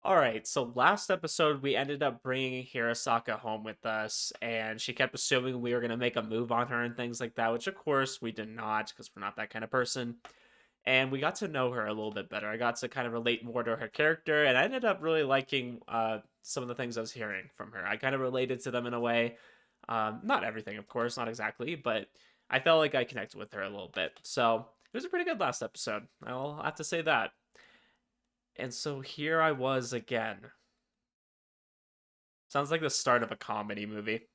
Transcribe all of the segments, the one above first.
Alright, so last episode we ended up bringing Hirasaka home with us, and she kept assuming we were going to make a move on her and things like that, which of course we did not, because we're not that kind of person. And we got to know her a little bit better. I got to kind of relate more to her character, and I ended up really liking some of the things I was hearing from her. I kind of related to them in a way. Not everything, of course, not exactly, but I felt like I connected with her a little bit. So it was a pretty good last episode. I'll have to say that. And so here I was again. Sounds like the start of a comedy movie.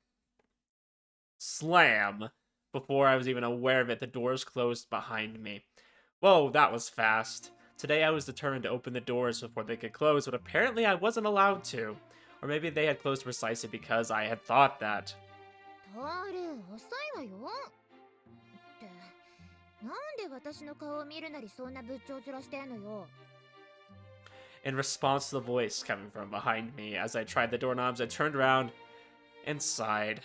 Slam! Before I was even aware of it, the doors closed behind me. Whoa, that was fast. Today I was determined to open the doors before they could close, but apparently I wasn't allowed to. Or maybe they had closed precisely because I had thought that. タール、遅いわよ。って、なんで私の顔を見るなりそんな仏頂面してんのよ。In response to the voice coming from behind me as I tried the doorknobs, I turned around and sighed.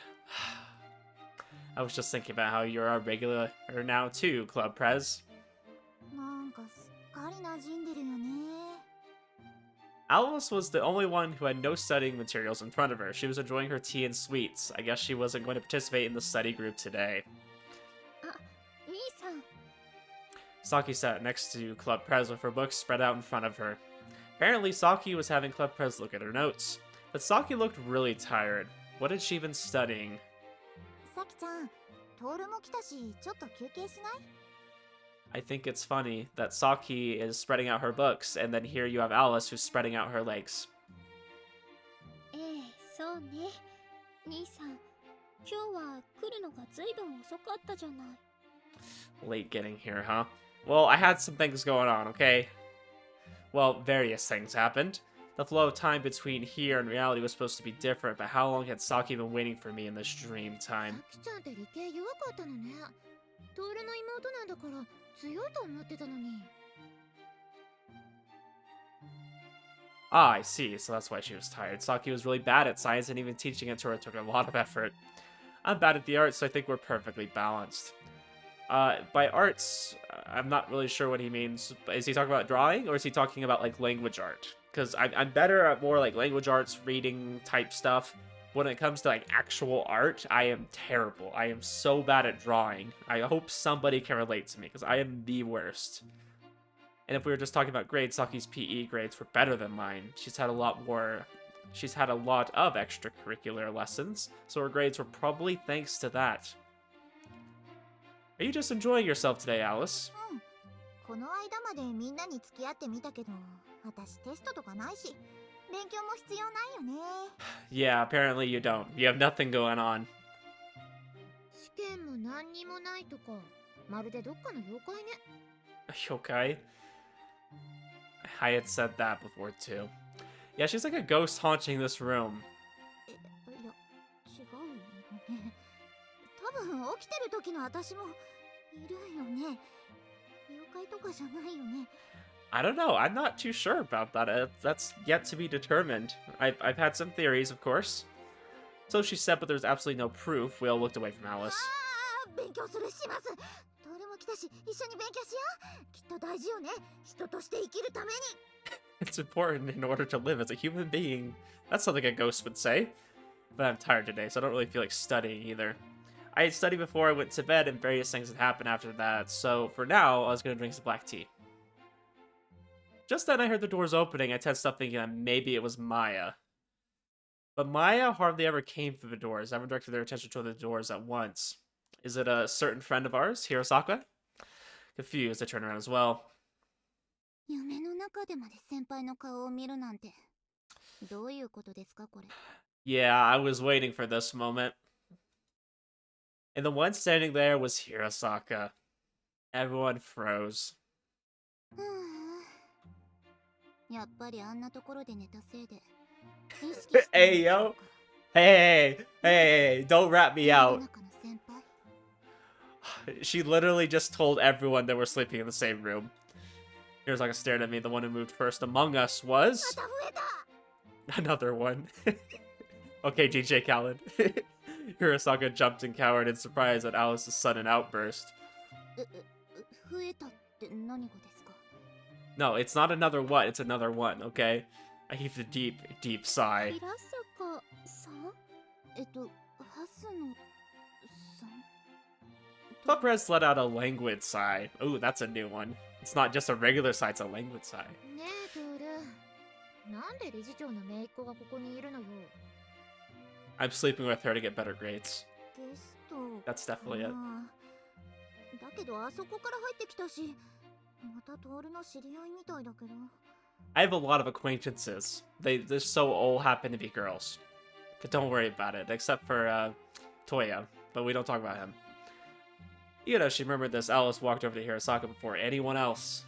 I was just thinking about how you're a regular now too, Club Prez. なんかすっかり馴染んでるよね。Alice was the only one who had no studying materials in front of her. She was enjoying her tea and sweets. I guess she wasn't going to participate in the study group today. あ、いいさん。Saki sat next to Club Prez with her books spread out in front of her. Apparently, Saki was having Club Prez look at her notes. But Saki looked really tired. What had she been studying? さきちゃん、トールも来たし、ちょっと休憩しない？ I think it's funny that Saki is spreading out her books, and then here you have Alice who's spreading out her legs. ええ、そうね。兄さん、今日は来るのがずいぶん遅かったじゃない。Late getting here, huh? Well, I had some things going on, okay? Well, various things happened. The flow of time between here and reality was supposed to be different, but how long had Saki been waiting for me in this dream さ time? きちゃんって理系弱かったのね。トールの妹なんだから強いと思ってたのに。Ah, I see, so that's why she was tired. Saki was really bad at science, and even teaching it to her took a lot of effort. I'm bad at the arts, so I think we're perfectly balanced. By arts, I'm not really sure what he means. Is he talking about drawing, or is he talking about, like, language art? Because I'm better at more, like, language arts, reading type stuff. When it comes to, like, actual art, I am terrible. I am so bad at drawing. I hope somebody can relate to me, because I am the worst. And if we were just talking about grades, Saki's PE grades were better than mine. She's had a lot of extracurricular lessons, so her grades were probably thanks to that. Are you just enjoying yourself today, Alice? うん。この間までみんなに付き合ってみたけど、私テストとかないし、勉強も必要ないよね。Yeah, apparently you don't. You have nothing going on. 試験も何にもないとか、まるでどっかの妖怪ね。Okay. I had said that before too. Yeah, she's like a ghost haunting this room. いや、違うよね。多分起きてる時の私もいるよね。妖怪とかじゃないよね。I don't know. I'm not too sure about that. That's yet to be determined. I've had some theories, of course. So she said, but there's absolutely no proof. We all looked away from Alice. 勉強するします。トールも来たし、一緒に勉強しよう。きっと大事よね。人として生きるために。It's important in order to live as a human being. That's something a ghost would say. But I'm tired today, so I don't really feel like studying either. I had studied before I went to bed, and various things had happened after that, so for now, I was going to drink some black tea. Just then, I heard the doors opening. I tensed up thinking that maybe it was Maya. But Maya hardly ever came through the doors. Everyone directed their attention to the doors at once. Is it a certain friend of ours, Hirasaka? Confused, I turned around as well. 夢の中でまで先輩の顔を見るなんて。どういうことですかこれ。Yeah, I was waiting for this moment. And the one standing there was Hirasaka. Everyone froze. やっぱりあんなところで寝たせいで。Hey, yo. Hey, don't rat me out. She literally just told everyone that we're sleeping in the same room. Hirasaka stared at me. The one who moved first among us was... Another one. Okay, DJ Khaled. Hirasaka jumped and cowered in surprise at Alice's sudden outburst. No, it's not another what, it's another one, okay? I heaved a deep, deep sigh. 平坂さんハスのさん Club Res let out a languid sigh. Ooh, that's a new one. It's not just a regular sigh, it's a languid sigh. ねえトールなんで理事長の姪っ子がここにいるのよ I'm sleeping with her to get better grades. ゲスト That's definitely it. だけどあそこから入ってきたしまたトールの知り合いみたいだけど I have a lot of acquaintances. They so all happen to be girls. But don't worry about it, except for Toya. But we don't talk about him. You know, she remembered this. Alice walked over to Hirasaka before anyone else.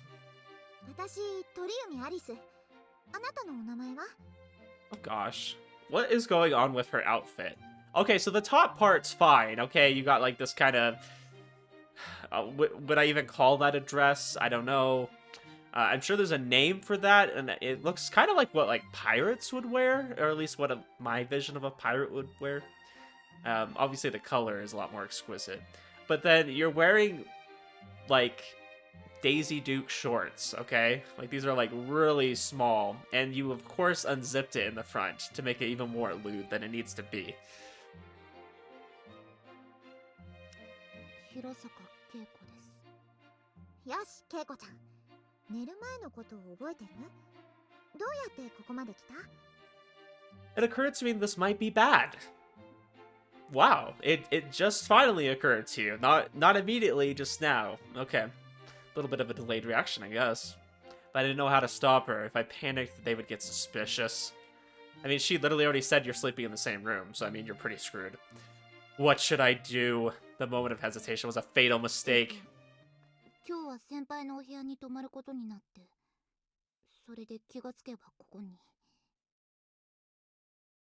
私鳥海アリスあなたのお名前は Oh gosh. What is going on with her outfit? Okay, so the top part's fine. Okay, you got like this kind of... would I even call that a dress? I don't know. I'm sure there's a name for that, and it looks kind of like what like pirates would wear, or at least what my vision of a pirate would wear. Obviously the color is a lot more exquisite. But then you're wearing like Daisy Duke shorts, okay? Like these are like really small, and you of course unzipped it in the front to make it even more lewd than it needs to be. 広坂恵子ですよし恵子ちゃん寝る前のことを覚えてるどうやってここまで来た It occurred to me this might be bad. Wow, it just finally occurred to you. Not immediately, just now. Okay. A little bit of a delayed reaction, I guess. But I didn't know how to stop her. If I panicked, they would get suspicious. I mean, she literally already said you're sleeping in the same room, so I mean, you're pretty screwed. What should I do? The moment of hesitation was a fatal mistake. 今日は先輩のお部屋に泊まることになってそれで気がつけばここに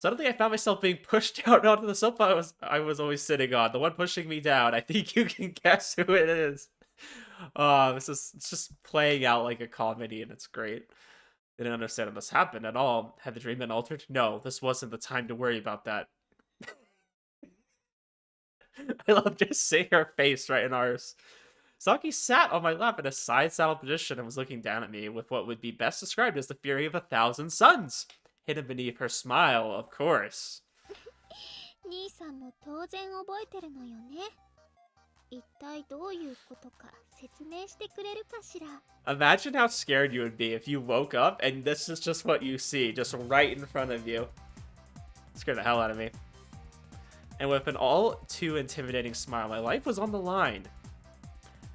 Suddenly I found myself being pushed out onto the sofa I was always sitting on. The one pushing me down. I think you can guess who it is. It's just playing out like a comedy, and it's great. Didn't understand how this happened at all. Had the dream been altered? No, this wasn't the time to worry about that. I love just seeing her face right in ours. Saki sat on my lap in a side saddle position and was looking down at me with what would be best described as the fury of 1,000 suns. Hidden beneath her smile, of course. 兄さんも当然覚えてるのよね一体どういうことか説明してくれるかしら Imagine how scared you would be if you woke up and this is just what you see, just right in front of you. Scared the hell out of me. And with an all too intimidating smile, my life was on the line.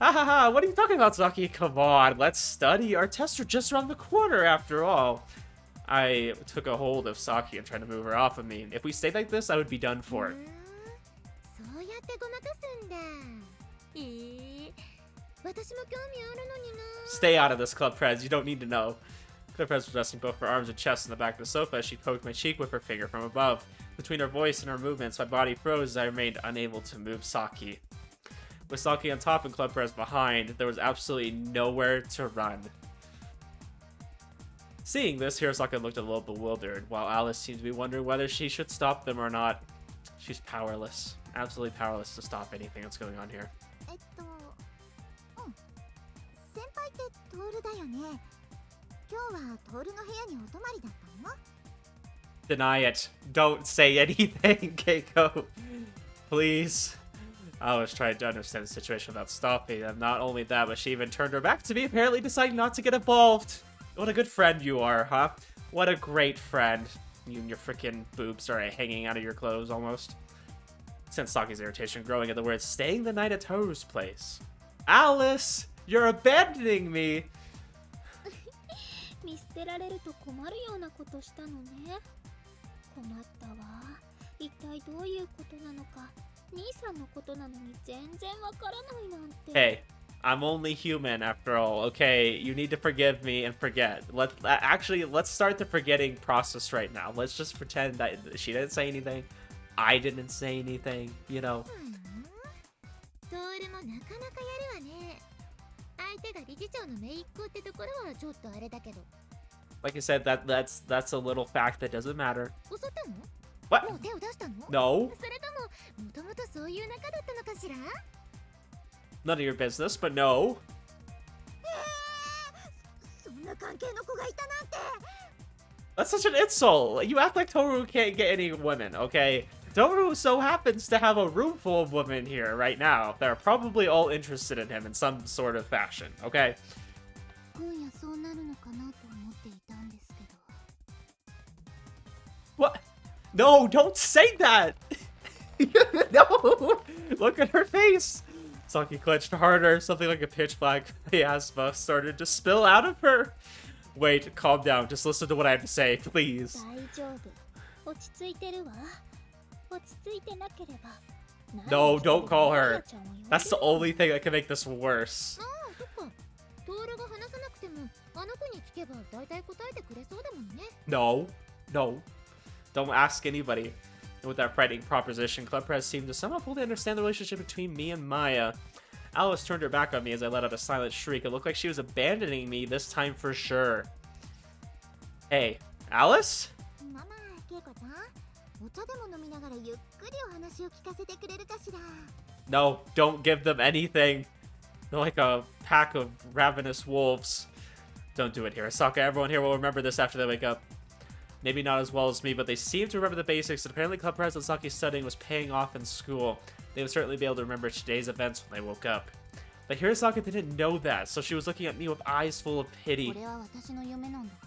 Ha ha ha, what are you talking about, Saki? Come on, let's study. Our tests are just around the corner after all. I took a hold of Saki and tried to move her off of me. If we stayed like this, I would be done for. そうやってごまかすんだ私も興味あるのにな Stay out of this, Club Prez. You don't need to know. Club Prez was resting both her arms and chest on the back of the sofa as she poked my cheek with her finger from above. Between her voice and her movements, my body froze as I remained unable to move Saki. With Saki on top and Club Prez behind, there was absolutely nowhere to run. Seeing this, Hirasaka looked a little bewildered, while Alice seemed to be wondering whether she should stop them or not. She's powerless. Absolutely powerless to stop anything that's going on here. 先輩ってトールだよね今日はトールの部屋にお泊まりだったの Deny it. Don't say anything, Keiko. Please. I was trying to understand the situation without stopping, and not only that, but she even turned her back to me, apparently deciding not to get involved. What a good friend you are, huh? What a great friend. You and your freaking boobs are hanging out of your clothes, almost. Sent Saki's irritation growing at the words, staying the night at Toru's place. Alice! You're abandoning me! 見捨てられると困るようなことしたのね困ったわ一体どういうことなのか兄さんのことなのに全然わからないなんて Hey, I'm only human after all, okay? You need to forgive me and forget. Let's start the forgetting process right now. Let's just pretend that she didn't say anything. I didn't say anything, you know. トールもなかなかやるわね相手が理事長の姪っ子ってところはちょっとあれだけど Like I said, that's a little fact that doesn't matter. 襲ったの What? もう手を出したの No. それとももともとそういう仲だったのかしら None of your business, but no. そんな関係の子がいたなんて That's such an insult. You act like Toru can't get any women, okay? Toru so happens to have a room full of women here right now. They're probably all interested in him in some sort of fashion, okay? 今夜そうなるのかなと思っていたんですけど。 What? No, don't say that! No! Look at her face! Saki clenched harder. Something like a pitch black miasma started to spill out of her. Wait, calm down. Just listen to what I have to say, please. 大丈夫。落ち着いてるわ。落ち着いてなければ。 No, don't call her. That's the only thing that can make this worse. ああ、そっか。トールが話さなくても、あの子に聞けば大体答えてくれそうだもんね。 No. No. Don't ask anybody. And with that frightening proposition, Club Press seemed to somehow fully understand the relationship between me and Maya. Alice turned her back on me as I let out a silent shriek. It looked like she was abandoning me this time for sure. Hey, Alice? ママ、ケイコちゃん、お茶でも飲みながらゆっくりお話を聞かせてくれるかしら。 No, don't give them anything. They're like a pack of ravenous wolves. Don't do it, Hirasaka. Everyone here will remember this after they wake up. Maybe not as well as me, but they seem to remember the basics, and apparently Club President Saki's studying was paying off in school. They would certainly be able to remember today's events when they woke up. But Hirasaka didn't know that, so she was looking at me with eyes full of pity. これは私の夢なんだか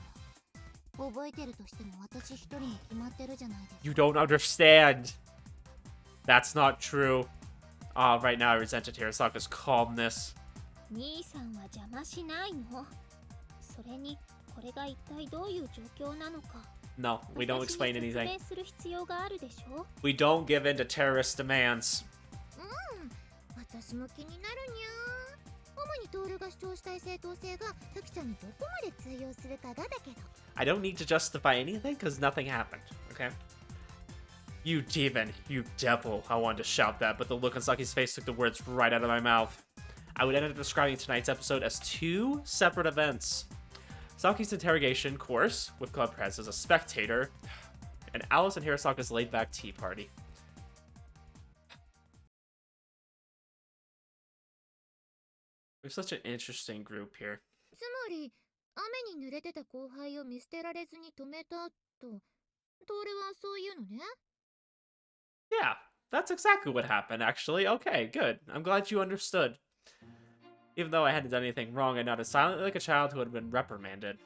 ら。覚えてるとしても私一人に決まってるじゃないですか。 You don't understand. That's not true. Ah, right now I resented Hirasaka's calmness. 兄さんは邪魔しないの。それに、これが一体どういう状況なのか。 No, we don't explain 私に anything. 説明する必要があるでしょ。 We don't give in to terrorist demands. 私も気になるにゃ。主にトールが主張したい正当性がサキちゃんにどこまで通用するかがだけど。 I don't need to justify anything because nothing happened, okay? You demon, you devil. I wanted to shout that, but the look on Saki's face took the words right out of my mouth. I would end up describing tonight's episode as two separate events. Saki's interrogation course with Club Press as a spectator, and Alice and Hirasaka's laid-back tea party. We're such an interesting group here. つまり、雨に濡れてた後輩を見捨てられずに止めたと、トールはそういうのね。 Yeah, that's exactly what happened, actually. Okay, good. I'm glad you understood. Even though I hadn't done anything wrong, I nodded silently like a child who had been reprimanded.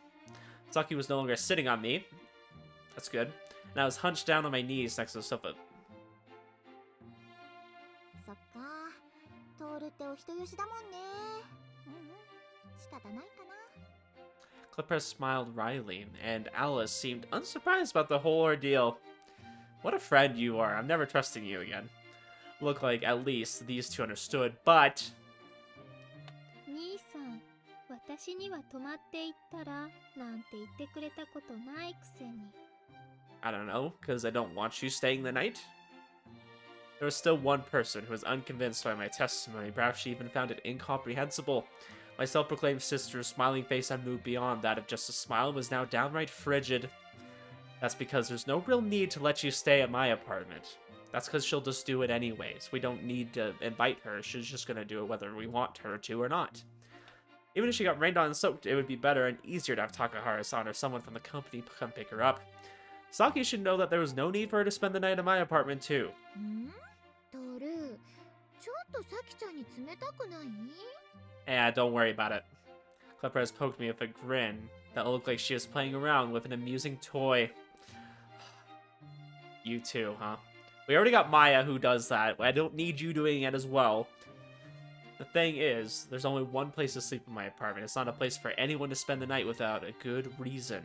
Saki was no longer sitting on me. That's good. And I was hunched down on my knees next to the sofa. そっか、トールってお人よしだもんね。仕方ないかな。 Clipper smiled wryly, and Alice seemed unsurprised about the whole ordeal. What a friend you are. I'm never trusting you again. Looked like at least these two understood, but... 兄さん、私には泊まっていったらなんて言ってくれたことないくせに。 I don't know, because I don't want you staying the night? There was still one person who was unconvinced by my testimony. Perhaps she even found it incomprehensible. My self-proclaimed sister's smiling face had moved beyond that of just a smile and was now downright frigid. That's because there's no real need to let you stay at my apartment. That's because she'll just do it anyways. We don't need to invite her. She's just gonna do it whether we want her to or not. Even if she got rained on and soaked, it would be better and easier to have Takahara-san or someone from the company come pick her up. Saki should know that there was no need for her to spend the night in my apartment too. トール、ちょっとサキちゃんに冷たくない？ Eh, don't worry about it. Clipper poked me with a grin that looked like she was playing around with an amusing toy. You too, huh? We already got Maya who does that. I don't need you doing it as well. The thing is, there's only one place to sleep in my apartment. It's not a place for anyone to spend the night without a good reason.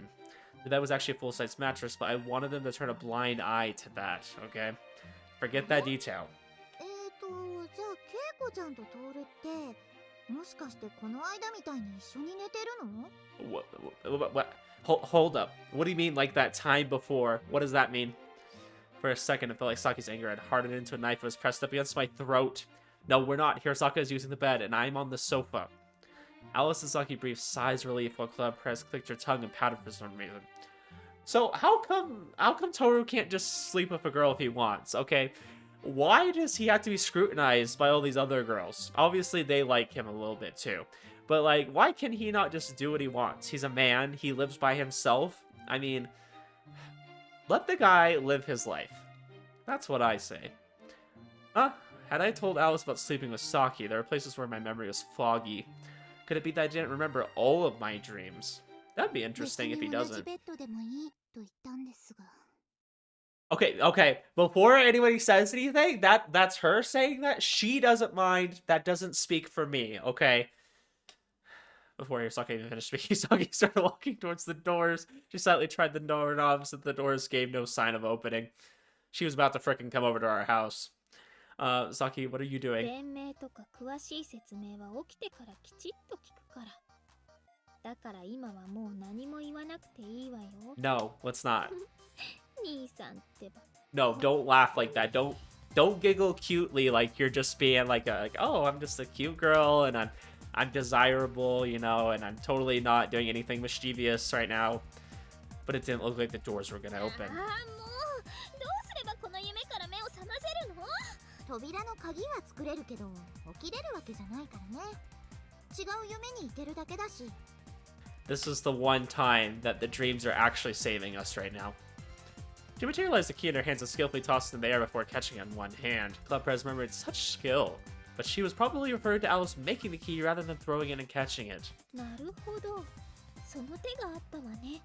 The bed was actually a full-size mattress, but I wanted them to turn a blind eye to that, okay? Forget that detail. じゃあケイコちゃんとトールってもしかしてこの間みたいに一緒に寝てるの？ What? Hold up. What do you mean like that time before? What does that mean? For a second, it felt like Saki's anger had hardened into a knife and was pressed up against my throat. No, we're not. Hirasaka is using the bed, and I'm on the sofa. Alice and Saki breathed sighs of relief while Club Press clicked her tongue and pouted for some reason. So how come Toru can't just sleep with a girl if he wants? Okay, why does he have to be scrutinized by all these other girls? Obviously, they like him a little bit too. But like, why can he not just do what he wants? He's a man. He lives by himself. I mean, Let the guy live his life. That's what I say. Huh? Had I told Alice about sleeping with Saki, there are places where my memory was foggy. Could it be that I didn't remember all of my dreams? That'd be interesting if he doesn't. Okay. Before anybody says anything, that's her saying that. She doesn't mind. That doesn't speak for me, okay? Before Hirasaka even finished speaking, Saki started walking towards the doors. She slightly tried the doorknobs, but the doors gave no sign of opening. She was about to frickin' come over to our house. Saki, what are you doing? 弁明とか詳しい説明は起きてからきちっと聞くから。だから今はもう何も言わなくていいわよ。No, let's not. 兄さんってば。No, don't laugh like that. Don't giggle cutely like you're just being like oh, I'm just a cute girl and I'm desirable, you know, and I'm totally not doing anything mischievous right now. But it didn't look like the doors were gonna open. ああ、もうどうすればこの夢から目を覚ませるの？扉の鍵は作れるけど起きれるわけじゃないからね。違う夢に行けるだけだし。This is the one time that the dreams are actually saving us right now. She materialized the key in her hands and skillfully tossed it in the air before catching it in one hand. Club Prez remembered such skill, but she was probably referring to Alice making the key rather than throwing it and catching it. なるほど。その手があったわね。い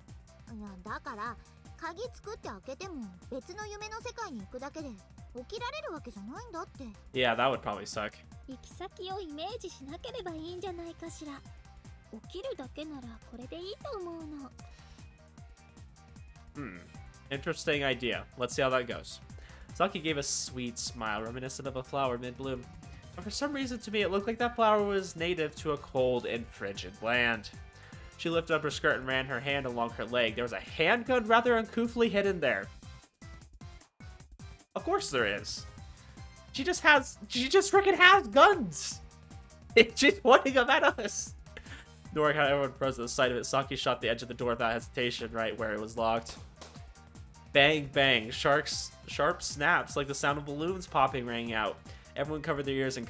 や、だから鍵作って開けても別の夢の世界に行くだけで起きられるわけじゃないんだって。Yeah, that would probably suck. 行き先をイメージしなければいいんじゃないかしら。起きるだけならこれでいいと思うの。Interesting idea. Let's see how that goes. Saki gave a sweet smile, reminiscent of a flower mid-bloom. But for some reason, to me, it looked like that flower was native to a cold and frigid land. She lifted up her skirt and ran her hand along her leg. There was a handgun rather uncouthly hidden there. Of course there is. She just freaking has guns. She's pointing them at us. Ignoring how everyone froze at the sight of it, Saki shot the edge of the door without hesitation, right where it was locked. Bang, bang. Sharp snaps like the sound of balloons popping rang out. Everyone covered their ears and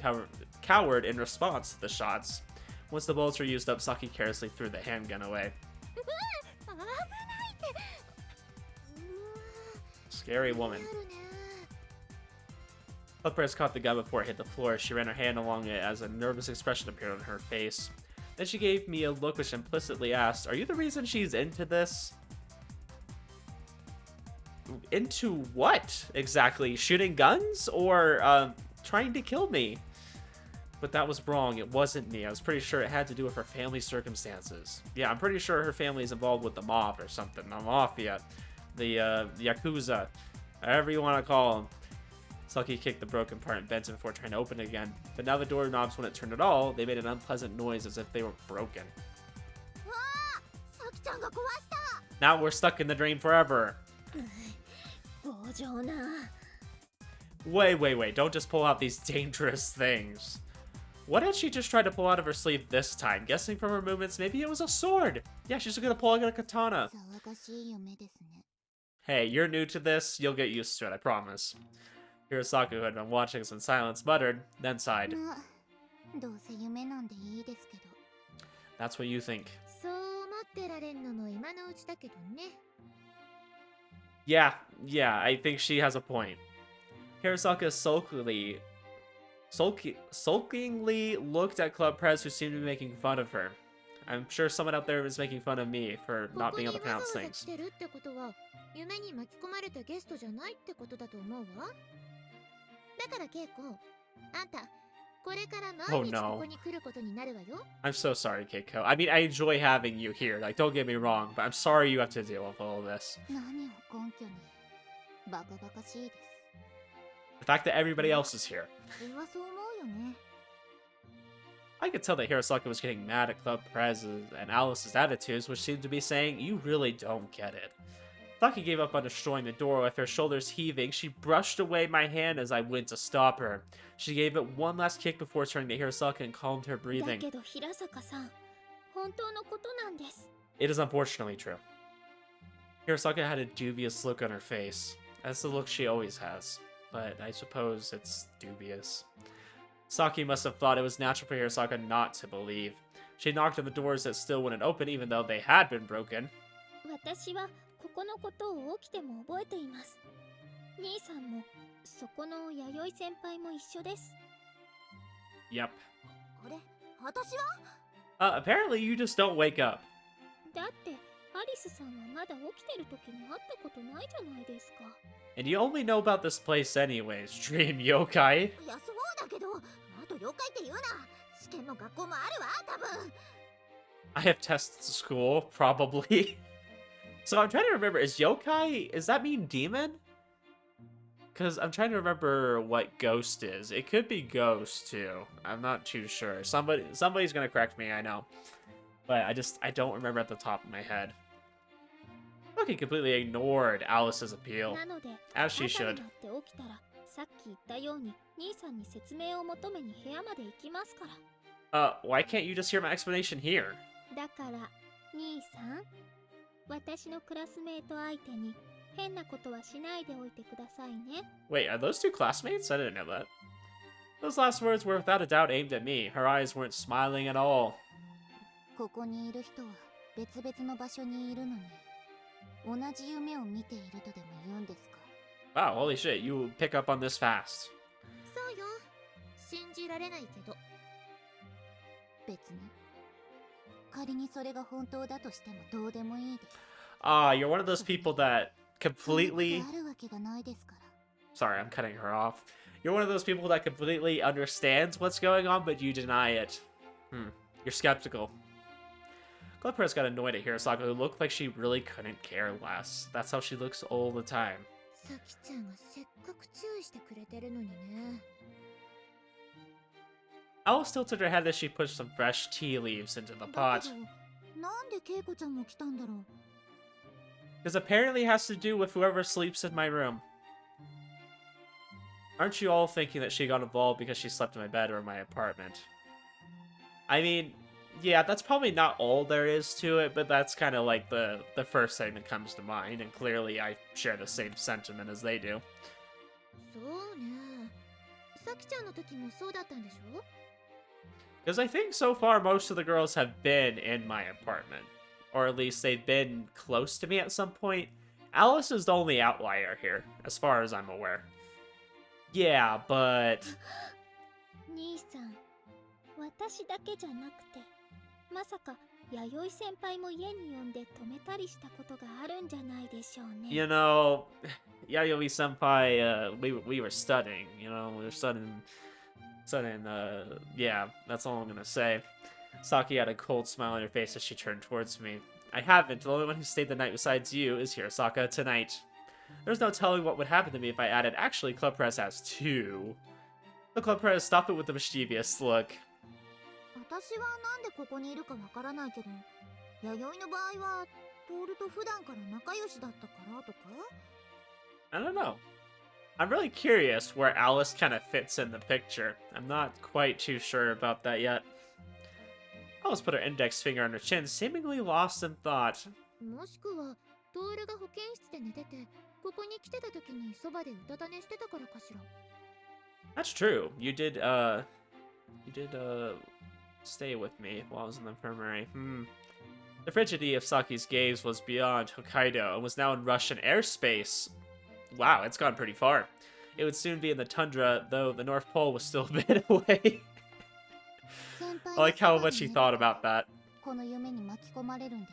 cowered in response to the shots. Once the bullets were used up, Saki carelessly threw the handgun away. Scary woman. Uppress caught the gun before it hit the floor. She ran her hand along it as a nervous expression appeared on her face. Then she gave me a look which implicitly asked, "Are you the reason she's into this?" Into what exactly? Shooting guns or trying to kill me? But that was wrong. It wasn't me. I was pretty sure it had to do with her family circumstances. Yeah, I'm pretty sure her family is involved with the mob or something. The mafia. The Yakuza. However you want to call them. Saki kicked the broken part and bent it before trying to open it again. But now the doorknobs wouldn't turn at all. They made an unpleasant noise as if they were broken. Now we're stuck in the dream forever. Wait. Don't just pull out these dangerous things. What did she just try to pull out of her sleeve this time? Guessing from her movements, maybe it was a sword. Yeah, she's gonna pull out a katana. Hey, you're new to this. You'll get used to it, I promise. Hirasaka, who had been watching us in silence, muttered, then sighed. That's what you think. Yeah, I think she has a point. Hirasaka sulkingly looked at Club Prez, who seemed to be making fun of her. I'm sure someone out there is making fun of me for not being able to pronounce things. Oh no. I'm so sorry, Keiko. I mean, I enjoy having you here, like, don't get me wrong, but I'm sorry you have to deal with all of this. The fact that everybody else is here. I could tell that Hirasaka was getting mad at Club Prez and Alice's attitudes, which seemed to be saying, "You really don't get it." Saki gave up on destroying the door. With her shoulders heaving, she brushed away my hand as I went to stop her. She gave it one last kick before turning to Hirasaka and calmed her breathing. It is unfortunately true. Hirasaka had a dubious look on her face. That's the look she always has, but I suppose it's dubious. Saki must have thought it was natural for Hirasaka not to believe. She knocked on the doors that still wouldn't open even though they had been broken. このことを起きても覚えています。兄さんもそこの弥生先輩も一緒です。 Yep. あれ、私は Apparently you just don't wake up. だってアリスさんはまだ起きてる時に会ったことないじゃないですか。 And you only know about this place anyways, Dream Yokai. いや、そうだけど、あと了解って言うな。試験も学校もあるわ、多分。 I have tests at school, probably. So I'm trying to remember, is yokai, does that mean demon? Because I'm trying to remember what ghost is. It could be ghost, too. I'm not too sure. Somebody's gonna correct me, I know. But I don't remember at the top of my head. Look, he completely ignored Alice's appeal. なので As she 朝に should. なって起きたらさっき言ったように兄さんに説明を求めに部屋まで行きますから。 Why can't you just hear my explanation here? だから兄さん、私のクラスメート相手に変なことはしないでおいてくださいね。 Wait, are those two classmates? I didn't know that. Those last words were without a doubt aimed at me. Her eyes weren't smiling at all. ここにいる人は別々の場所にいるのに、同じ夢を見ているとでも言うんですか。 Wow, holy shit, you pick up on this fast. そうよ。信じられないけど。別に。仮にそれが本当だとしてもどうでもいいです。You're one of those people that completely... あるわけがないですから。 Sorry, I'm cutting her off. You're one of those people that completely understands what's going on, but you deny it. You're skeptical. Clipper's got annoyed at Hirasaka, who looked like she really couldn't care less. That's how she looks all the time. さきちゃんがせっかく注意してくれてるのにね。 Alice tilted her head as she pushed some fresh tea leaves into the pot. なんでケイコちゃんも来たんだろう。 This apparently has to do with whoever sleeps in my room. Aren't you all thinking that she got involved because she slept in my bed or in my apartment? I mean, yeah, that's probably not all there is to it, but that's kind of like the first thing that comes to mind, and clearly I share the same sentiment as they do. そうね。さきちゃんの時もそうだったんでしょ？ Because I think so far most of the girls have been in my apartment. Or at least they've been close to me at some point. Alice is the only outlier here, as far as I'm aware. Yeah, but... 兄さん、私だけじゃなくて、まさか弥生先輩も家に呼んで泊めたりしたことがあるんじゃないでしょうね。 You know, Yayoi Senpai, we were studying, you know, we were studying, yeah, that's all I'm gonna say. Saki had a cold smile on her face as she turned towards me. I haven't. The only one who stayed the night besides you is Hirasaka tonight. There's no telling what would happen to me if I added. Actually, Club Press has two. The Club Press, stop it with the mischievous look. 私はなんでここにいるかわからないけど、弥生の場合はトールと普段から仲良しだったからとか？ I don't know. I'm really curious where Alice kind of fits in the picture. I'm not quite too sure about that yet. Alice put her index finger on her chin, seemingly lost in thought. もしくはトールが保健室で寝てて、ここに来てた時にそばでうたた寝してたからかしら。 That's true. You did stay with me while I was in the infirmary. The frigidity of Saki's gaze was beyond Hokkaido and was now in Russian airspace. Wow, it's gone pretty far. It would soon be in the tundra, though the North Pole was still a bit away. I like how much he thought about that. この夢に巻き込まれるんです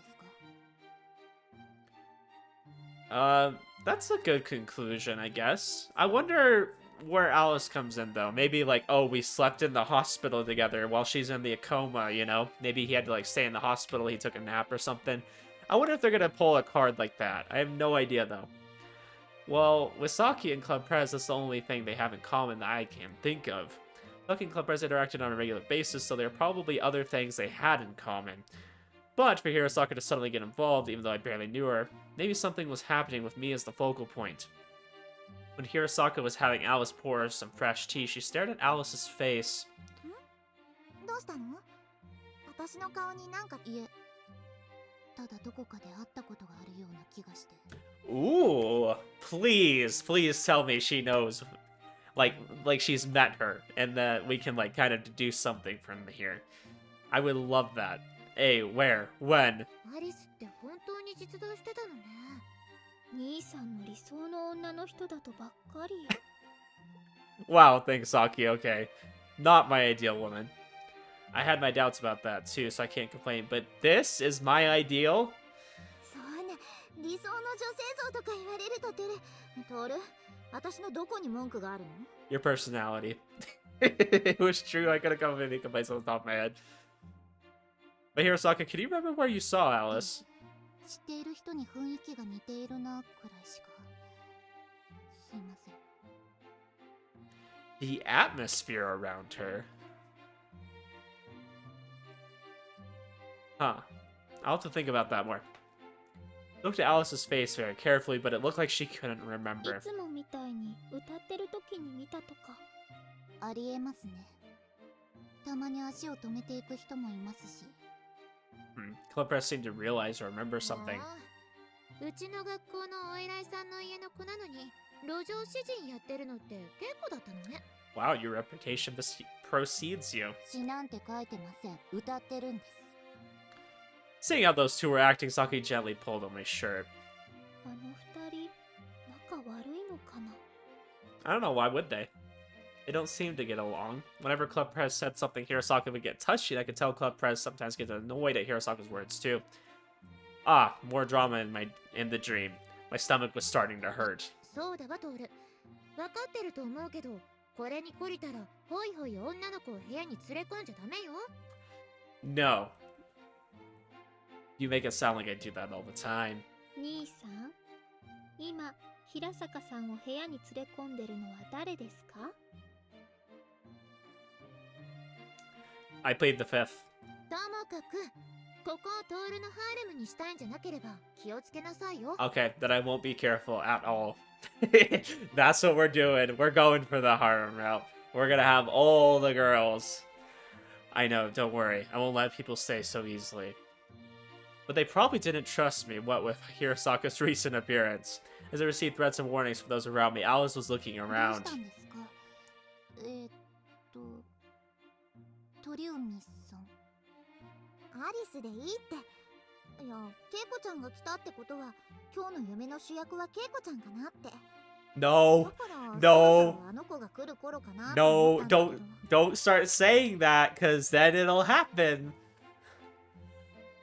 か？ That's a good conclusion, I guess. I wonder where Alice comes in, though. Maybe, like, oh, we slept in the hospital together while she's in the coma, you know? Maybe he had to, like, stay in the hospital, he took a nap or something. I wonder if they're gonna pull a card like that. I have no idea, though. Well, with Saki and Club Prez, that's the only thing they have in common that I can think of. Saki and Club Prez interacted on a regular basis, so there are probably other things they had in common. But for Hirasaka to suddenly get involved, even though I barely knew her, maybe something was happening with me as the focal point. When Hirasaka was having Alice pour some fresh tea, she stared at Alice's face. どうしたの？私の顔になんかいえ、ただどこかで会ったことがあるような気がして。 Ooh, please tell me she knows, like she's met her, and that we can, like, kind of deduce something from here. I would love that. Hey, where? When? アリスって本当に実在してたのね。兄さんの理想の女の人だとばっかり。 Wow, thanks, Saki. Okay. Not my ideal woman. I had my doubts about that too, so I can't complain. But this is my ideal? そうね、理想の女性像とか言われるとてる。トール、私のどこに文句があるの？ Your personality. It was true. I could have come up with any complaints on the top of my head. But Hirasaka, can you remember where you saw Alice? 知っている人に雰囲気が似ているなくらいしか。すいません。The atmosphere around her. Huh. I'll have to think about that more. Looked at Alice's face very carefully, but it looked like she couldn't い remember. つもみたいに歌ってる時に見たとか。ありえますね。たまに足を止めていく人もいますし。Clipper seemed to realize or remember something. うちの学校のお偉いさんの家の子なのに路上詩人やってるのって結構だったのね。 Wow, your reputation precedes you. 詩なんて書いてません。歌ってるんです。 Seeing how those two were acting, Saki gently pulled on my shirt. あの二人仲悪いのかな。 I don't know, why would they? They don't seem to get along. Whenever Club Prez said something, Hirasaka would get touchy, and I could tell Club Prez sometimes gets annoyed at Hirasaka's words too. Ah, more drama in the dream. My stomach was starting to hurt. そうだわトール。分かってると思うけど、これに懲りたらホイホイ女の子を部屋に連れ込んじゃダメよ。 No. You make it sound like I do that all the time. 兄さん、今平坂さんを部屋に連れ込んでるのは誰ですか？ I plead the fifth. ともかく、ここをトールのハーレムにしたいんじゃなければ気をつけなさいよ。 Okay, then I won't be careful at all. That's what we're doing. We're going for the harem route. We're gonna have all the girls. I know, don't worry. I won't let people stay so easily. But they probably didn't trust me, what with Hirasaka's recent appearance. As I received threats and warnings from those around me, Alice was looking どう around. したんですか？トリウミさん。アリスでいいって。いや、ケイコちゃんが来たってことは、今日の夢の主役はケイコちゃんかなって。 No, だから、 no, そろそろあの子が来る頃かなって思 no, ったんだけ don't ど。 start saying that, cause then it'll happen.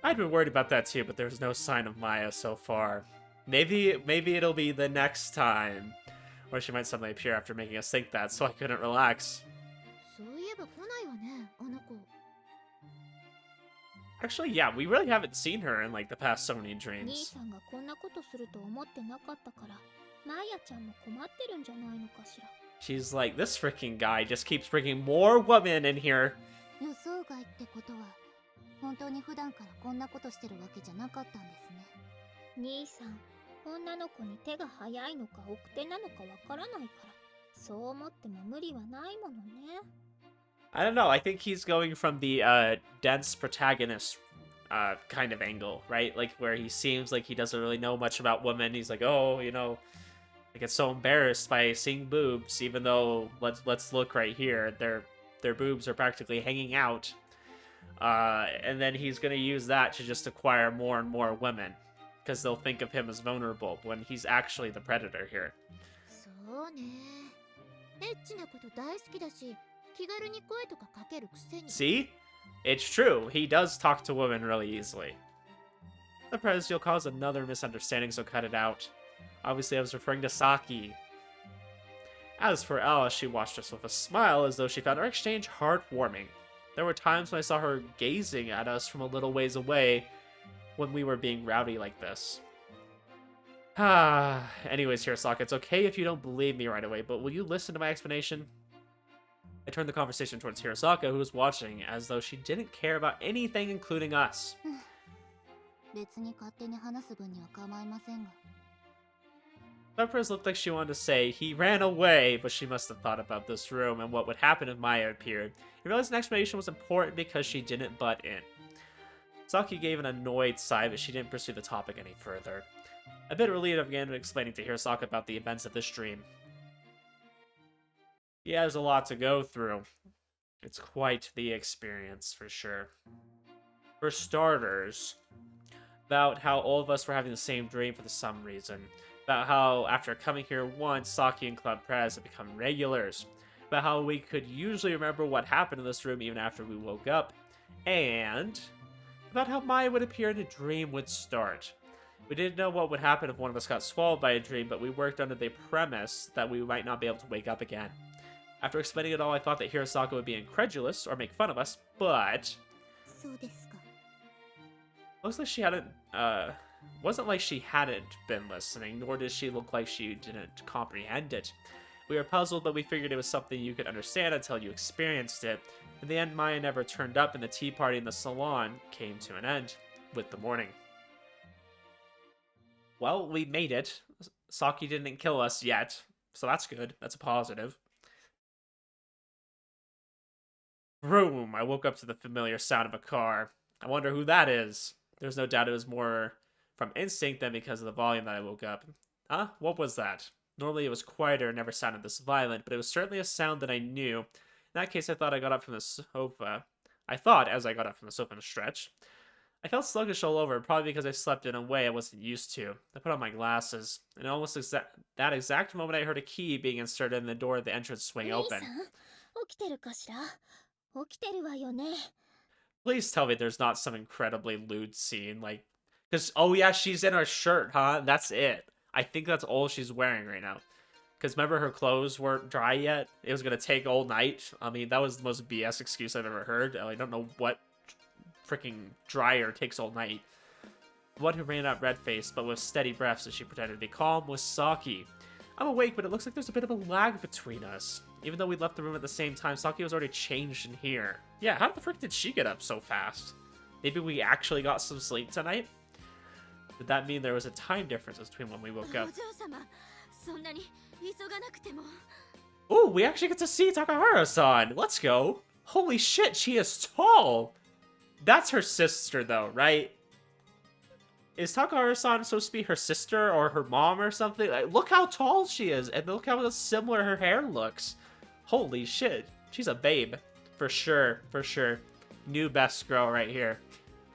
I'd been worried about that too, but there's no sign of Maya so far. Maybe it'll be the next time. Or she might suddenly appear after making us think that, so I couldn't relax. そういえば来ないわね、あの子。 Actually, yeah, we really haven't seen her in like the past so many 兄 dreams. さんがこんなことすると思ってなかったから、マヤちゃんも困ってるんじゃないのかしら。 She's like, this freaking guy just keeps bringing more women in here. 予想外ってことは、本当に普段からこんなことしてるわけじゃなかったんですね。兄さん、女の子に手が早いのか奥手なのかわからないから、そう思っても無理はないものね。 I don't know. I think he's going from the dense protagonist kind of angle, right? Like where he seems like he doesn't really know much about women. He's like, oh, you know, I get so embarrassed by seeing boobs, even though let's look right here. Their boobs are practically hanging out. And then he's gonna use that to just acquire more and more women, because they'll think of him as vulnerable when he's actually the predator here. そうね。エッチなこと大好きだし、気軽に声とかかけるくせに。 See? It's true. He does talk to women really easily. The Prez, you'll cause another misunderstanding, so cut it out. Obviously, I was referring to Saki. As for Alice, she watched us with a smile as though she found our exchange heartwarming. There were times when I saw her gazing at us from a little ways away when we were being rowdy like this. Anyways, Hirasaka, it's okay if you don't believe me right away, but will you listen to my explanation? I turned the conversation towards Hirasaka, who was watching, as though she didn't care about anything, including us. 別に勝手に話す分には構いませんが。 Leprous looked like she wanted to say he ran away, but she must have thought about this room and what would happen if Maya appeared. He realized an explanation was important because she didn't butt in. Saki gave an annoyed sigh, but she didn't pursue the topic any further. A bit relieved, I began explaining to Hirasaka about the events of this dream. He has a lot to go through. It's quite the experience, for sure. For starters, about how all of us were having the same dream for some reason. About how, after coming here once, Saki and Club Prez had become regulars. About how we could usually remember what happened in this room even after we woke up. And about how Maya would appear and a dream would start. We didn't know what would happen if one of us got swallowed by a dream, but we worked under the premise that we might not be able to wake up again. After explaining it all, I thought that Hirasaka would be incredulous or make fun of us, but そうですか。 looks like she hadn't, wasn't like she hadn't been listening, nor did she look like she didn't comprehend it. We were puzzled, but we figured it was something you could understand until you experienced it. In the end, Maya never turned up, and the tea party in the salon came to an end with the morning. Well, we made it. Saki didn't kill us yet, so that's good. That's a positive. Vroom! I woke up to the familiar sound of a car. I wonder who that is. There's no doubt it was more from instinct than because of the volume that I woke up. Huh? What was that? Normally it was quieter and never sounded this violent, but it was certainly a sound that I knew. In that case, I thought I got up from the sofa. I thought as I got up from the sofa and stretched. I felt sluggish all over, probably because I slept in a way I wasn't used to. I put on my glasses, and almost that exact moment I heard a key being inserted in the door of the entrance swing open. 起きてるかしら？起きてるわよね。 Please tell me there's not some incredibly lewd scene, like, because, oh yeah, she's in her shirt, huh? That's it. I think that's all she's wearing right now. Because remember her clothes weren't dry yet? It was going to take all night. I mean, that was the most BS excuse I've ever heard. I don't know what freaking dryer takes all night. The one who ran out red-faced, but with steady breaths as she pretended to be calm, was Saki. I'm awake, but it looks like there's a bit of a lag between us. Even though we left the room at the same time, Saki was already changed in here. Yeah, how the frick did she get up so fast? Maybe we actually got some sleep tonight? Did that mean there was a time difference between when we woke up? そんなに急がなくても。 Ooh, we actually get to see Takahara-san! Let's go! Holy shit, she is tall! That's her sister, though, right? Is Takahara-san supposed to be her sister or her mom or something? Like, look how tall she is, and look how similar her hair looks. Holy shit. She's a babe. For sure, for sure. New best girl right here.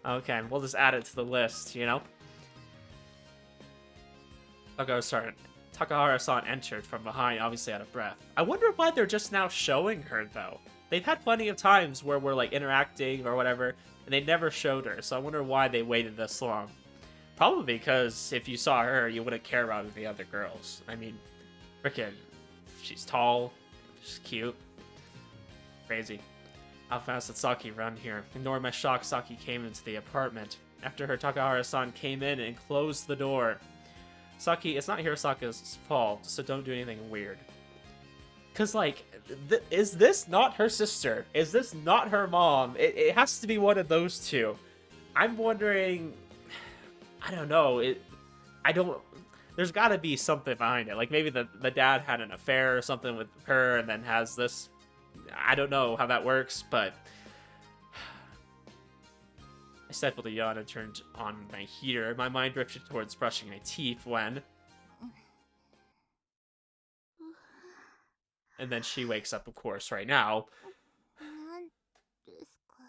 Okay, we'll just add it to the list, you know? Takahara-san entered from behind, obviously out of breath. I wonder why they're just now showing her, though. They've had plenty of times where we're, like, interacting or whatever, and they never showed her, so I wonder why they waited this long. Probably because if you saw her, you wouldn't care about any other girls. I mean, frickin', she's tall, she's cute. Crazy. How fast did Saki run here? Ignoring my shock, Saki came into the apartment. After her, Takahara-san came in and closed the door. Saki, it's not Hirasaka's fault, so don't do anything weird. Cause, like, is this not her sister? Is this not her mom? It has to be one of those two. I'm wondering... I don't know. There's got to be something behind it. Like maybe the dad had an affair or something with her and then has this. I don't know how that works, but I stifled a yawn and turned on my heater. My mind drifted towards brushing my teeth when. And then she wakes up, of course, right now. なんですか。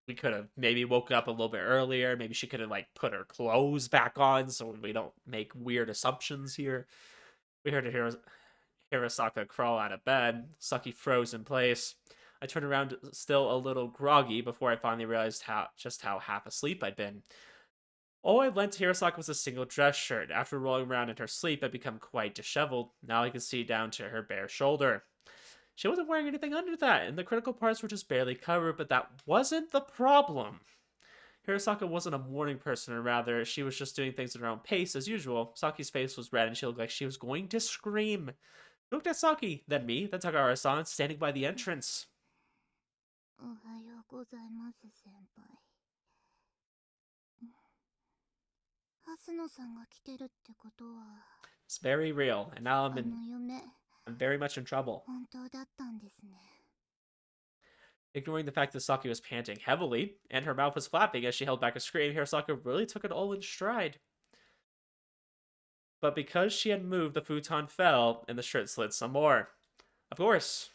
We could have maybe woke up a little bit earlier. Maybe she could have, like, put her clothes back on so we don't make weird assumptions here. We heard Hirasaka crawl out of bed. Saki froze in place. I turned around, still a little groggy, before I finally realized just how half asleep I'd been. All I lent to Hirasaka was a single dress shirt. After rolling around in her sleep, I'd become quite disheveled. Now I could see down to her bare shoulder. She wasn't wearing anything under that, and the critical parts were just barely covered, but that wasn't the problem. Hirasaka wasn't a morning person, or rather, she was just doing things at her own pace, as usual. Saki's face was red, and she looked like she was going to scream. She looked at Saki, then me, then Takahara-san, standing by the entrance. おはようございます先輩。蓮野さんが来てるってことは。 It's very real, and now あの夢。 I'm very much in trouble. 本当だったんですね。 Ignoring the fact that Saki was panting heavily, and her mouth was flapping as she held back a scream, Hirasaka really took it all in stride. But because she had moved, the futon fell, and the shirt slid some more. Of course.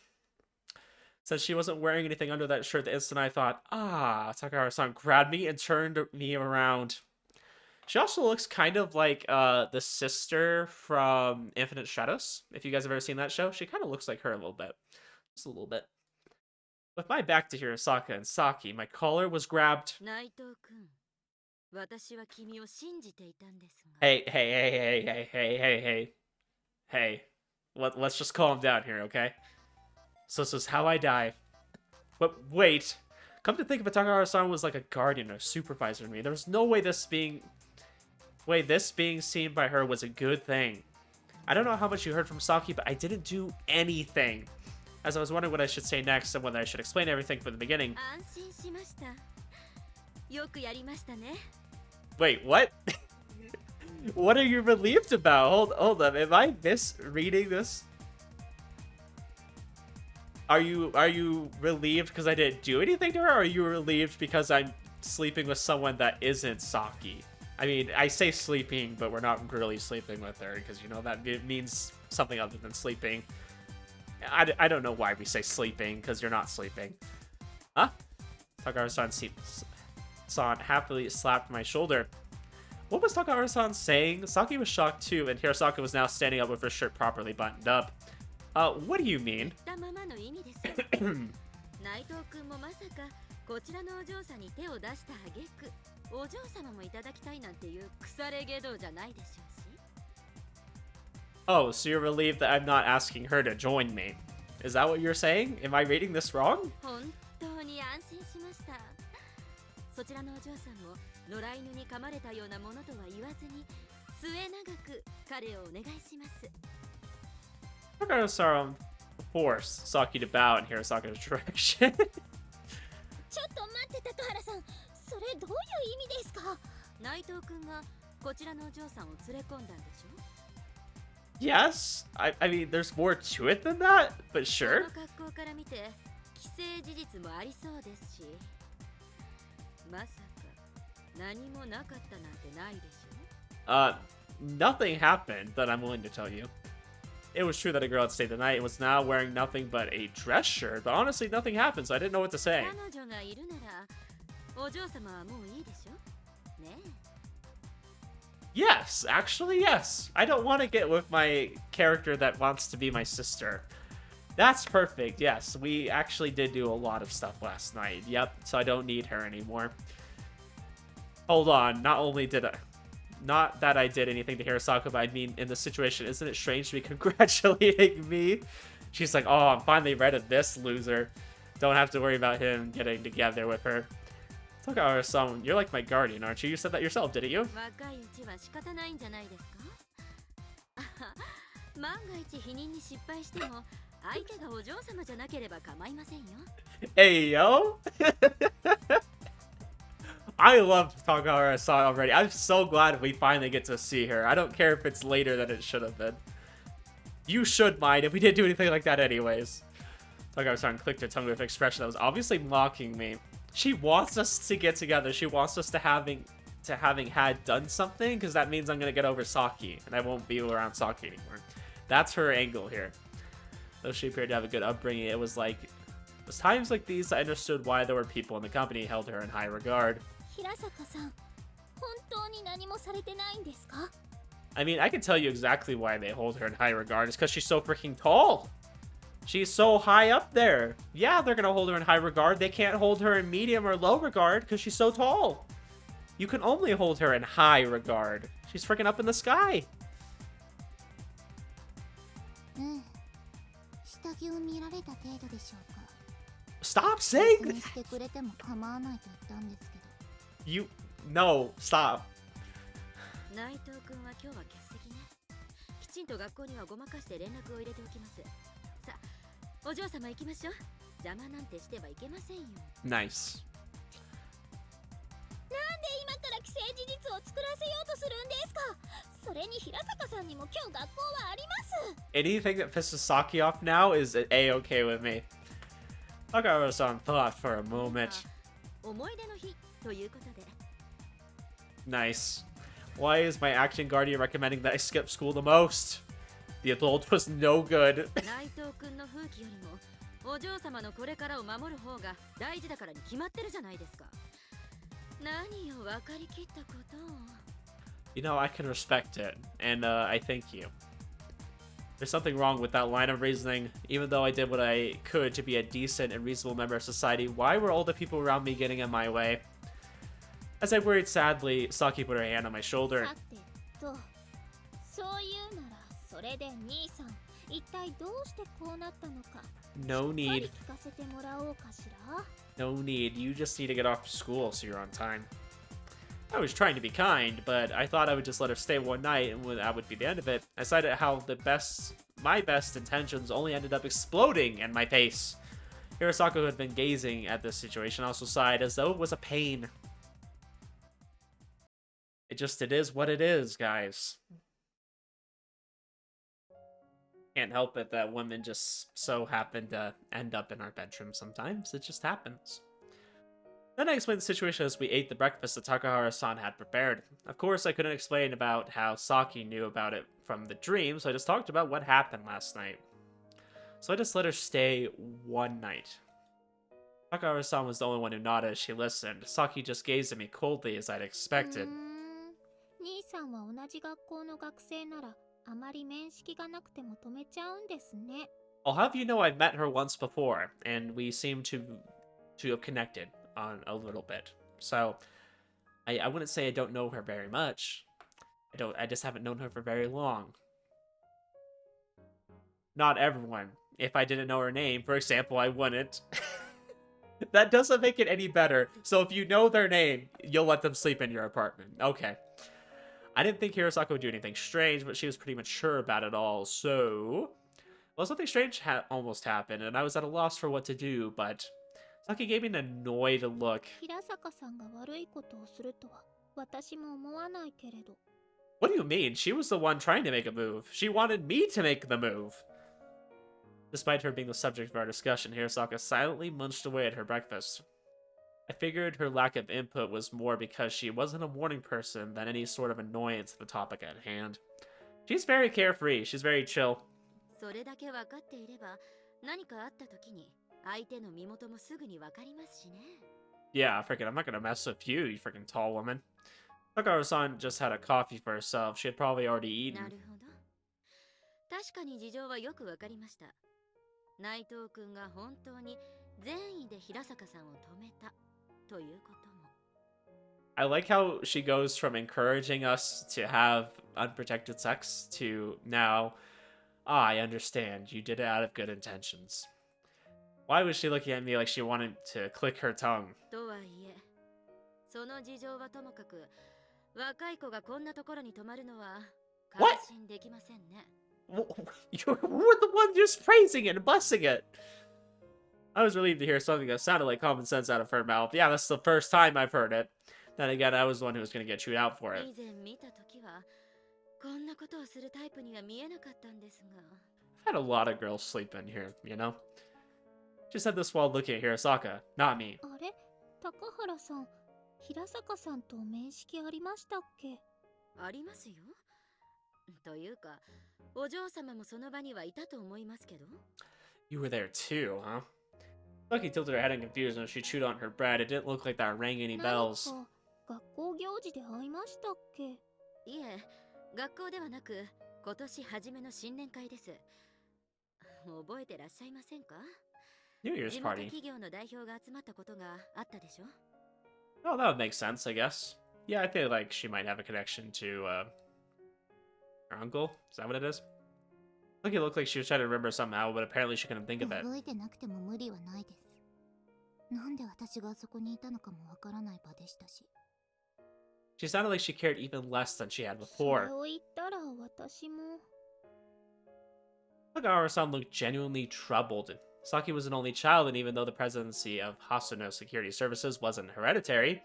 Since she wasn't wearing anything under that shirt, the instant I thought, Takahara-san grabbed me and turned me around. She also looks kind of like the sister from Infinite Shadows. If you guys have ever seen that show, she kind of looks like her a little bit. Just a little bit. With my back to Hirasaka and Saki, my collar was grabbed. Hey. Let's just calm down here, okay? So this is how I die. But wait. Come to think of it, Takahara-san was like a guardian or supervisor to me. There was no way this being seen by her was a good thing. I don't know how much you heard from Saki, but I didn't do anything. As I was wondering what I should say next and whether I should explain everything from the beginning. Wait, what? What are you relieved about? Hold up. Am I misreading this? Are you relieved because I didn't do anything to her, or are you relieved because I'm sleeping with someone that isn't Saki? I mean, I say sleeping, but we're not really sleeping with her because, you know, that means something other than sleeping. I don't know why we say sleeping, because you're not sleeping. Huh? Takahara-san happily slapped my shoulder. What was Takahara-san saying? Saki was shocked too, and Hirasaka was now standing up with her shirt properly buttoned up. What do you mean? Oh, so you're relieved that I'm not asking her to join me. Is that what you're saying? Am I reading this wrong? Takahara-san forced Saki to bow in Hirasaka's direction. Yes? I mean, there's more to it than that, but sure. Nothing happened that I'm willing to tell you. It was true that a girl had stayed the night and was now wearing nothing but a dress shirt, but honestly, nothing happened, so I didn't know what to say. Yes, actually, yes. I don't want to get with my character that wants to be my sister. That's perfect, yes. We actually did do a lot of stuff last night. Yep, so I don't need her anymore. Hold on, not that I did anything to Hirasaka, but I mean, in this situation, isn't it strange to be congratulating me? She's like, oh, I'm finally rid of this loser. Don't have to worry about him getting together with her. Takahara-san, you're like my guardian, aren't you? You said that yourself, didn't you? Hey, yo! I love Takahara-san already. I'm so glad we finally get to see her. I don't care if it's later than it should have been. You should mind if we didn't do anything like that anyways. Takahara-san clicked her tongue with an expression that was obviously mocking me. She wants us to get together. She wants us to having had done something, because that means I'm going to get over Saki, and I won't be around Saki anymore. That's her angle here. Though she appeared to have a good upbringing, it was times like these I understood why there were people in the company who held her in high regard. I mean, I can tell you exactly why they hold her in high regard. It's because she's so freaking tall. She's so high up there. Yeah, they're gonna hold her in high regard. They can't hold her in medium or low regard because she's so tall. You can only hold her in high regard. She's freaking up in the sky. Stop saying that. No, stop. Nice. Anything that pisses Saki off now is A-okay with me. Takahara-san thought for a moment. Nice. Why is my action guardian recommending that I skip school the most? The adult was no good. You know, I can respect it, and I thank you. There's something wrong with that line of reasoning. Even though I did what I could to be a decent and reasonable member of society, why were all the people around me getting in my way? As I worried sadly, Saki put her hand on my shoulder. さてと、そういうならそれで兄さん、一体どうしてこうなったのか、 No しっか need. り聞かせてもらおうかしら。 No need. You just need to get off to school so you're on time. I was trying to be kind, but I thought I would just let her stay one night and that would be the end of it. I cited how my best intentions only ended up exploding in my face. Hirasaka, who had been gazing at this situation, also sighed as though it was a pain. It is what it is, guys. Can't help it that women just so happen to end up in our bedroom sometimes. It just happens. Then I explained the situation as we ate the breakfast that Takahara-san had prepared. Of course, I couldn't explain about how Saki knew about it from the dream, so I just talked about what happened last night. So I just let her stay one night. Takahara-san was the only one who nodded as she listened. Saki just gazed at me coldly as I'd expected. 兄さんは同じ学校の学生ならあまり面識がなくても止めちゃうんですね。 I'll have you know I've met her once before, and we seem to have connected on a little bit. So I wouldn't say I don't know her very much. I just haven't known her for very long. Not everyone. If I didn't know her name, for example, I wouldn't. That doesn't make it any better. So if you know their name, you'll let them sleep in your apartment. Okay. I didn't think Hirasaka would do anything strange, but she was pretty mature about it all, so... Well, something strange almost happened, and I was at a loss for what to do, but... Saki gave me an annoyed look. 平坂さんが悪いことをするとは私も思わないけれど。 What do you mean? She was the one trying to make a move. She wanted me to make the move. Despite her being the subject of our discussion, Hirasaka silently munched away at her breakfast. I figured her lack of input was more because she wasn't a morning person than any sort of annoyance at the topic at hand. She's very carefree. She's very chill. それだけ分かっていれば、何かあった時に相手の身元もすぐに分かりますしね。Yeah, freaking, I'm not gonna mess with you, you freaking tall woman. Takahara-san just had a coffee for herself. She had probably already eaten. なるほど。確かに事情はよく分かりました。内藤君が本当に善意で平坂さんを止めたということも。I like how she goes from encouraging us to have unprotected sex to now, I understand, you did it out of good intentions. Why was she looking at me like she wanted to click her tongue? とはいえ、その事情はともかく、若い子がこんなところに泊まるのは感心できませんね。You were the one just praising it and busting it. I was relieved to hear something that sounded like common sense out of her mouth. Yeah, that's the first time I've heard it. Then again, I was the one who was going to get chewed out for it. 以前見た時はこんなことをするタイプには見えなかったんですが。I've had a lot of girls sleep in here, you know? She said this while looking at Hirasaka, not me. あれ、高原さん、平坂さんと面識ありましたっけ？ありますよ。というか、お嬢様もその場にはいたと思いますけど。You were there too, huh? Lucky tilted her head in confusion as she chewed on her bread. It didn't look like that rang any 何 bells. か学校行事で会いましたっけ？いえ、学校ではなく、今年初めの新年会です。覚えてらっしゃいませんか？ New Year's 地元 party. 企業の代表が集まったことがあったでしょ？ Oh, that would make sense, I guess. Yeah, I feel like she might have a connection to, her uncle. Is that what it is? Lucky looked like she was trying to remember somehow, but apparently she couldn't think of it. 覚えてなくても無理はないです。なんで私があそこにいたのかもわからない場でしたし。She sounded like she cared even less than she had そ before. れを言ったら私も。 Takahara-san looked genuinely troubled. Saki was an only child, and even though the presidency of Hasuno Security Services wasn't hereditary,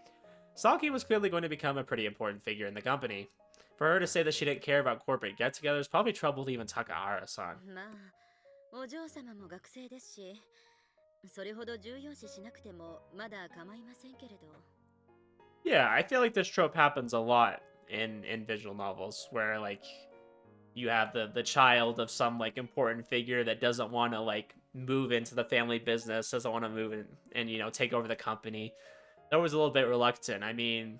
Saki was clearly going to become a pretty important figure in the company. For her to say that she didn't care about corporate get-togethers probably troubled even Takahara-san. まあ、お嬢様も学生ですし、それほど重要視しなくてもまだ構いませんけれど。Yeah, I feel like this trope happens a lot in visual novels, where, like, you have the child of some, like, important figure that doesn't want to, like, move into the family business, doesn't want to move in and, you know, take over the company. They're always a little bit reluctant. I mean,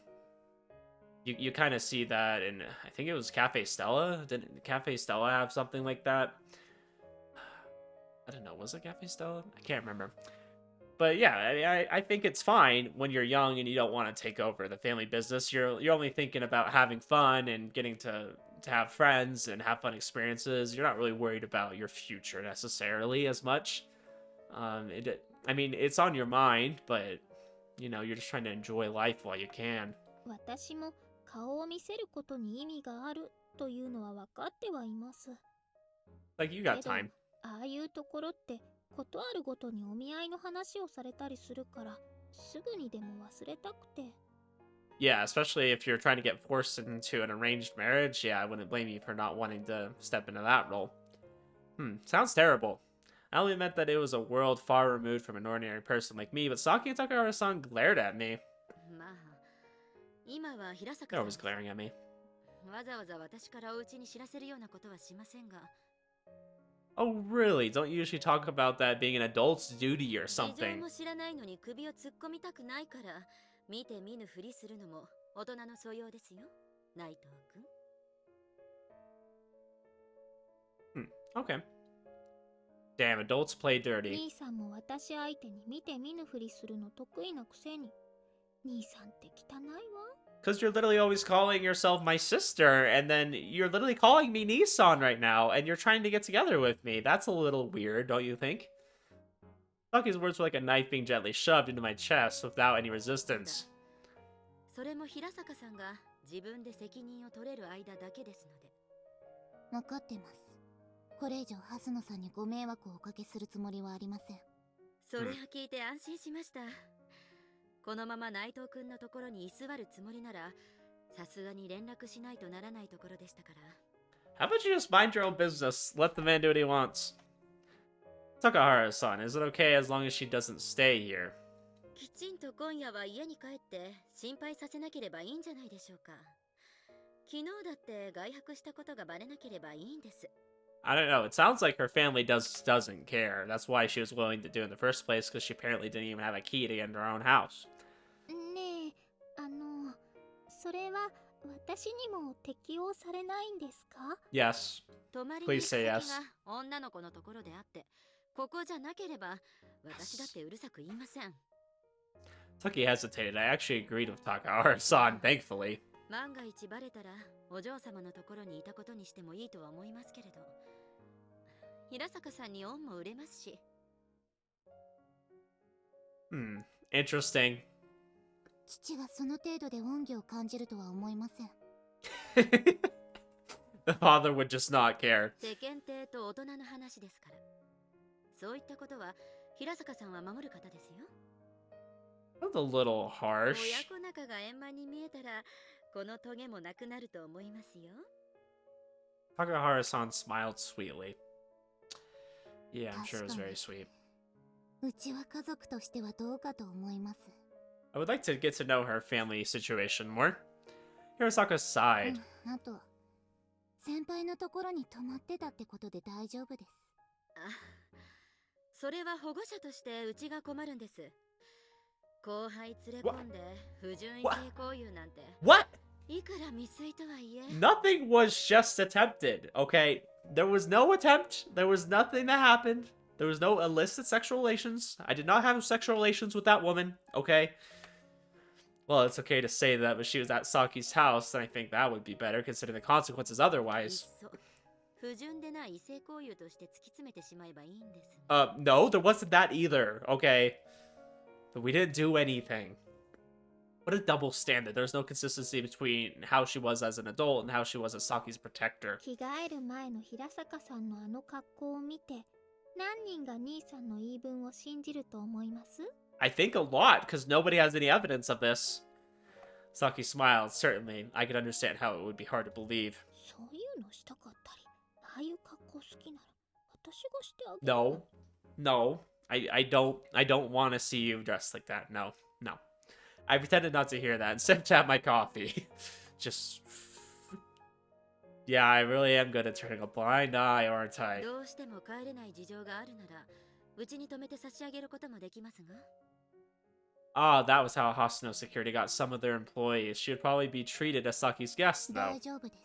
You kind of see that in, I think it was Cafe Stella. Didn't Cafe Stella have something like that? I don't know. Was it Cafe Stella? I can't remember. But yeah, I think it's fine when you're young and you don't want to take over the family business. You're only thinking about having fun and getting to have friends and have fun experiences. You're not really worried about your future necessarily as much. I mean, it's on your mind, but you know, you're just trying to enjoy life while you can. 私も顔を見せることに意味があるというのは分かってはいます。 Like, you け got ど、time. ああいうところってことあるごとにお見合いの話をされたりするから、すぐにでも忘れたくて。 Yeah, especially if you're trying to get forced into an arranged marriage. Yeah, I wouldn't blame you for not wanting to step into that role. Sounds terrible. I only meant that it was a world far removed from an ordinary person like me, but Saki and Takahara-san glared at me. まあ、今は平坂 They're さん always glaring at me. わざわざ私からお家に知らせるようなことはしませんが、 Oh, really? Don't you usually talk about that being an adult's duty or 事情 something? も知らないのに首を突っ込みたくないから、見て見ぬふりするのも大人の素養ですよ、内藤君。Okay. Damn, adults play dirty. 兄さんも私相手に見て見ぬふりするの得意なくせに。兄さんって汚いわ。 Because you're literally always calling yourself my sister, and then you're literally calling me Nissan right now, and you're trying to get together with me. That's a little weird, don't you think? Saki's words were like a knife being gently shoved into my chest without any resistance. それも平坂さんが自分で責任を取れる間だけですので。分かってます。これ以上ハスノさんにご迷惑をおかけするつもりはありません。それを聞いて安心しました。このまま内藤君のところに居座るつもりなら、さすがに連絡しないとならないところでしたから。How about you just mind your own business? Let the man do what he wants. Takahara-san, is it okay as long as she doesn't stay here? きちんと今夜は家に帰って心配させなければいいんじゃないでしょうか。昨日だって外泊したことがバレなければいいんです。I don't know. It sounds like her family doesn't care. That's why she was willing to do it in the first place, because she apparently didn't even have a key to get into her own house. ねえ、それは私にも適用されないんですか？ Yes. 泊まりに Please 行く say 先 yes. が女の子のところであって、ここじゃなければ私だってうるさく言いません。Tucky hesitated. I actually agreed with Takahara-san, thankfully. 万が一バレたらお嬢様のところにいたことにしてもいいとは思いますけれど、平坂さんに恩も売れますし。Interesting. 父がその程度で恩義を感じるとは思いません。The father would just not care. 世間体と大人の話ですから。そういったことは平坂さんは守る方ですよ。That's a little harsh. 親子仲が円満に見えたら、このトゲもなくなると思いますよ。Takahara-san smiled sweetly. Yeah, I'm sure it was very sweet. うちは家族としてはどうかと思います。I would like to get to know her family situation more. Hirasaka sighed. あと、先輩のところに泊まってたってことで大丈夫です。あ、それは保護者としてうちが困るんです。後輩連れ込んで不純異性交友なんて。What? いくら未遂とはいえ。 Nothing was just attempted, okay? There was no attempt. There was nothing that happened. There was no illicit sexual relations. I did not have sexual relations with that woman, okay? Well, it's okay to say that, but she was at Saki's house, and I think that would be better considering the consequences いっ otherwise. そ不純でない異性交友として突き詰めてしまえばいいんです。No, there wasn't that either, okay? But we didn't do anything. What a double standard. There's no consistency between how she was as an adult and how she was as Saki's protector. 着替える前の平坂さんのあの格好を見て、何人が兄さんの言い分を信じると思います？ I think a lot, because nobody has any evidence of this. Saki smiled. Certainly, I could understand how it would be hard to believe. そういうのしたかったり、ああいう格好好きなら私がしてあげる。 No. No. I don't want to see you dressed like that. No. No. I pretended not to hear that and sipped at my coffee. Just... Yeah, I really am good at turning a blind eye, aren't I? どうしても帰れない事情があるなら、うちに泊めて差し上げることもできますが。Ah, that was how Hosono Security got some of their employees. She would probably be treated as Saki's guest, though. 大丈夫です。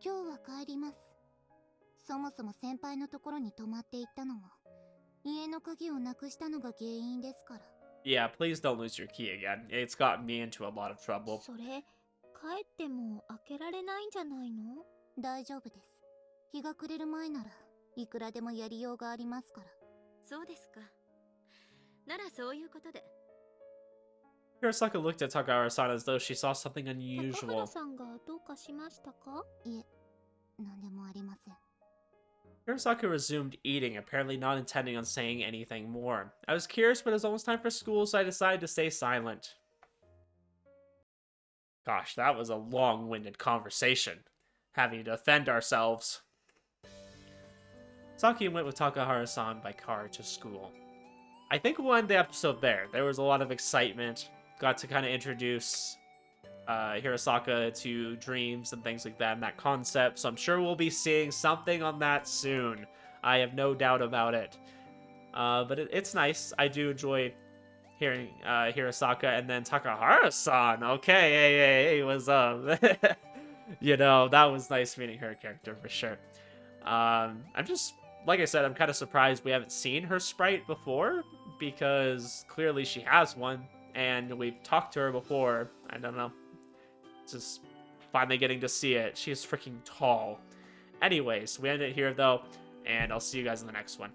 今日は帰ります。そもそも先輩のところに泊まっていったのも家の鍵をなくしたのが原因ですから。 Yeah, please don't lose your key again. It's gotten me into a lot of trouble. それ帰っても開けられないんじゃないの？大丈夫です。日が暮れる前ならいくらでもやりようがありますから。そうですか。ならそういうことで。 Hirasaka looked at Takahara-san as though she saw something 高 unusual. 原さんがどうかしましたか？いえ、何でもありません。 Hirasaka resumed eating, apparently not intending on saying anything more. I was curious, but it was almost time for school, so I decided to stay silent. Gosh, that was a long-winded conversation. Having to defend ourselves. Saki went with Takahara-san by car to school. I think we'll end the episode there. There was a lot of excitement. Got to kind of introduce Hirasaka to dreams and things like that and that concept. So I'm sure we'll be seeing something on that soon. I have no doubt about it. But it's nice. I do enjoy hearing Hirasaka and then Takahara-san. Okay, hey, what's up? You know, that was nice meeting her character for sure. I'm just, like I said, I'm kind of surprised we haven't seen her sprite before, because clearly she has one, and we've talked to her before. I don't know. Just finally getting to see it. She is freaking tall. Anyways, we end it here, though, and I'll see you guys in the next one.